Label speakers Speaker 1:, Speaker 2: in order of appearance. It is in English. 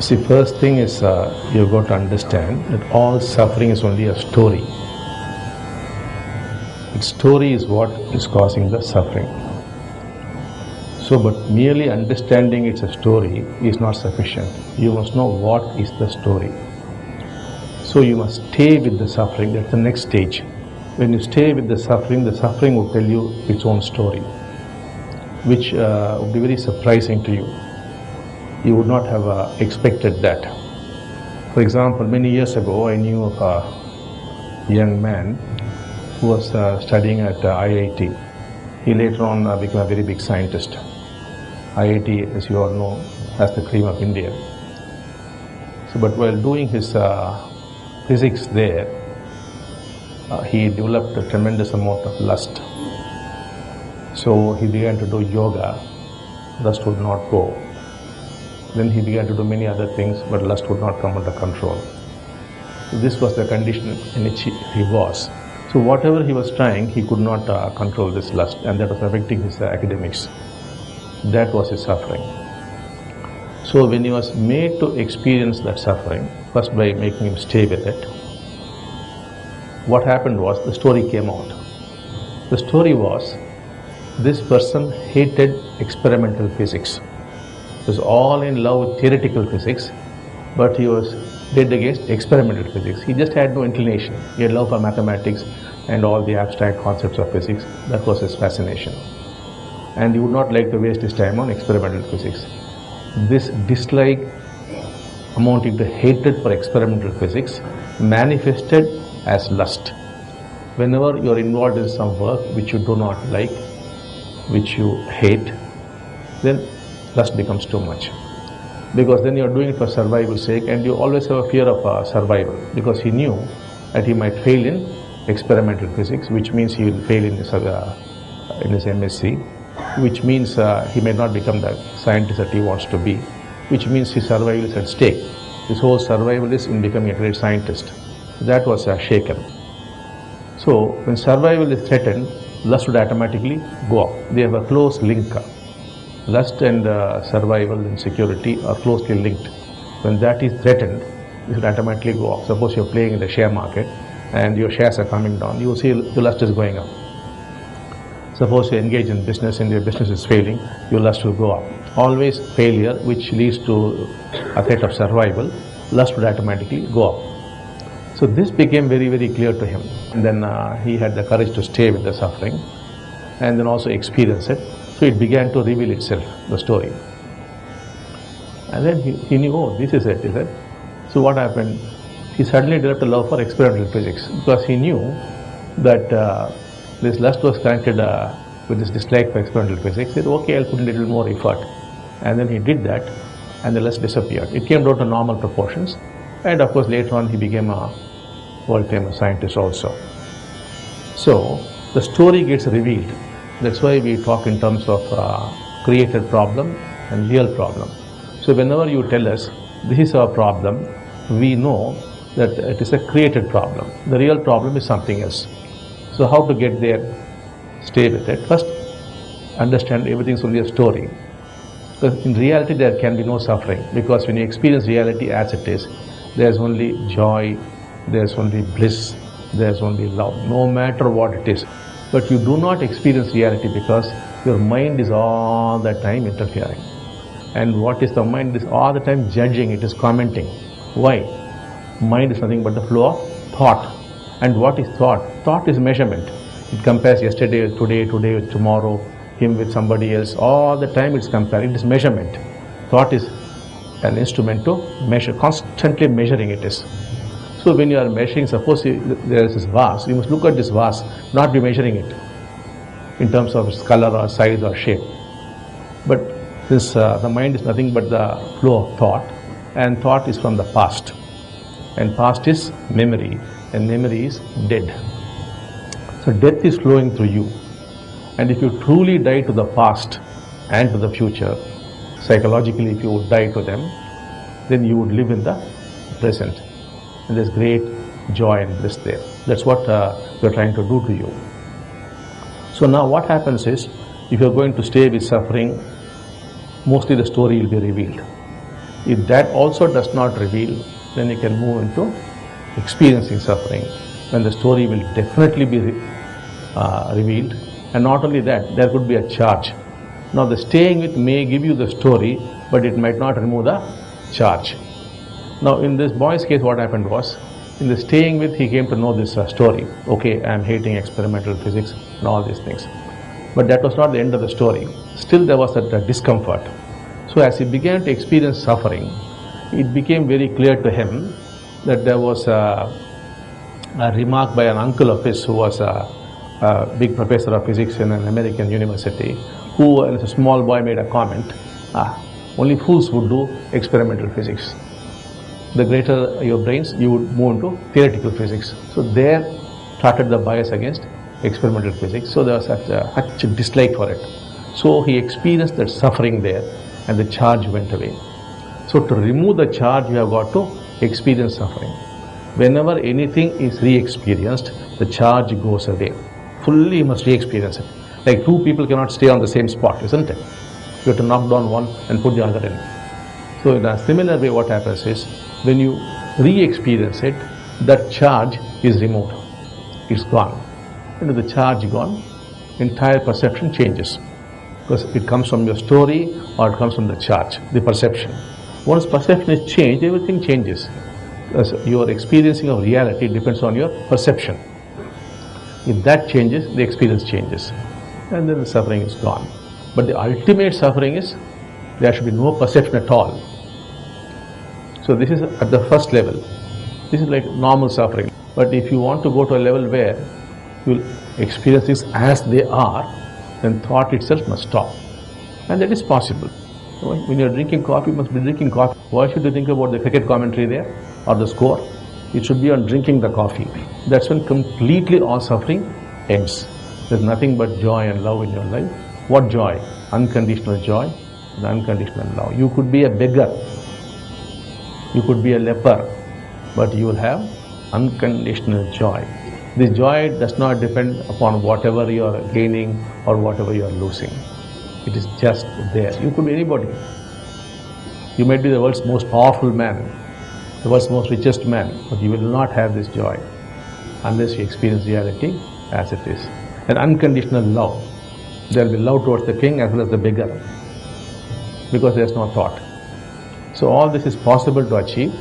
Speaker 1: See, first thing is you've got to understand that all suffering is only a story. Its story is what is causing the suffering. So, but merely understanding it's a story is not sufficient. You must know what is the story. So you must stay with the suffering. That's the next stage. When you stay with the suffering will tell you its own story, which would be very surprising to you. You would not have expected that. For example, many years ago, I knew of a young man who was studying at IIT. He later on became a very big scientist. IIT, as you all know, has the cream of India. So, but while doing his physics there, he developed a tremendous amount of lust. So he began to do yoga. Lust would not go. Then he began to do many other things, but lust would not come under control. So this was the condition in which he was. So whatever he was trying, he could not control this lust, and that was affecting his academics. That was his suffering. So when he was made to experience that suffering, first by making him stay with it, what happened was the story came out. The story was, this person hated experimental physics. He was all in love with theoretical physics, but he was dead against experimental physics. He just had no inclination. He had love for mathematics and all the abstract concepts of physics. That was his fascination. And he would not like to waste his time on experimental physics. This dislike amounting to hatred for experimental physics manifested as lust. Whenever you are involved in some work which you do not like, which you hate, then lust becomes too much. Because then you are doing it for survival's sake, and you always have a fear of survival, because he knew that he might fail in experimental physics, which means he will fail in his MSc, which means he may not become the scientist that he wants to be, which means his survival is at stake. His whole survival is in becoming a great scientist. That was shaken. So when survival is threatened, lust would automatically go up. They have a close link. Lust and survival and security are closely linked. When that is threatened, it will automatically go up. Suppose you are playing in the share market and your shares are coming down, you will see the lust is going up. Suppose you engage in business and your business is failing, your lust will go up. Always failure, which leads to a threat of survival, lust would automatically go up. So this became very, very clear to him. And then he had the courage to stay with the suffering and then also experience it. So it began to reveal itself, the story. And then he knew, oh, this is it, is it? So what happened? He suddenly developed a love for experimental physics, because he knew that this lust was connected with this dislike for experimental physics. He said, okay, I'll put in a little more effort. And then he did that, and the lust disappeared. It came down to normal proportions. And of course, later on, he became a world-famous scientist also. So the story gets revealed. That's why we talk in terms of created problem and real problem. So whenever you tell us, this is our problem, we know that it is a created problem. The real problem is something else. So how to get there? Stay with it. First, understand everything is only a story. Because in reality, there can be no suffering. Because when you experience reality as it is, there's only joy, there's only bliss, there's only love, no matter what it is. But you do not experience reality because your mind is all the time interfering. And what is the mind? It is all the time judging, it is commenting. Why? Mind is nothing but the flow of thought. And what is thought? Thought is measurement. It compares yesterday with today, today with tomorrow, him with somebody else. All the time it's comparing. It is measurement. Thought is an instrument to measure, constantly measuring it is. So when you are measuring, suppose there is this vase, you must look at this vase, not be measuring it in terms of its color or size or shape. But this the mind is nothing but the flow of thought, and thought is from the past. And past is memory, and memory is dead. So death is flowing through you. And if you truly die to the past and to the future, psychologically if you would die to them, then you would live in the present. And there's great joy and bliss there. That's what we're trying to do to you. So now what happens is, if you're going to stay with suffering, mostly the story will be revealed. If that also does not reveal, then you can move into experiencing suffering, when the story will definitely be revealed. And not only that, there could be a charge. Now the staying with may give you the story, but it might not remove the charge. Now in this boy's case, what happened was, in the staying with, he came to know this story. Okay, I am hating experimental physics and all these things. But that was not the end of the story. Still there was that discomfort. So as he began to experience suffering, it became very clear to him that there was a remark by an uncle of his who was a big professor of physics in an American university, who, as a small boy, made a comment, only fools would do experimental physics. The greater your brains, you would move into theoretical physics. So there started the bias against experimental physics. So there was such a dislike for it. So he experienced that suffering there, and the charge went away. So to remove the charge, you have got to experience suffering. Whenever anything is re-experienced, the charge goes away. Fully you must re-experience it. Like two people cannot stay on the same spot, isn't it? You have to knock down one and put the other in. So in a similar way, what happens is, when you re-experience it, that charge is removed. It's gone. And with the charge gone, entire perception changes. Because it comes from your story or it comes from the charge, the perception. Once perception is changed, everything changes. Because your experiencing of reality depends on your perception. If that changes, the experience changes. And then the suffering is gone. But the ultimate suffering is, there should be no perception at all. So this is at the first level. This is like normal suffering. But if you want to go to a level where you will experience things as they are, then thought itself must stop. And that is possible. So when you are drinking coffee, you must be drinking coffee. Why should you think about the cricket commentary there or the score? It should be on drinking the coffee. That's when completely all suffering ends. There's nothing but joy and love in your life. What joy? Unconditional joy and unconditional love. You could be a beggar. You could be a leper, but you will have unconditional joy. This joy does not depend upon whatever you are gaining or whatever you are losing. It is just there. You could be anybody. You might be the world's most powerful man, the world's most richest man, but you will not have this joy unless you experience reality as it is. An unconditional love. There will be love towards the king as well as the beggar, because there is no thought. So all this is possible to achieve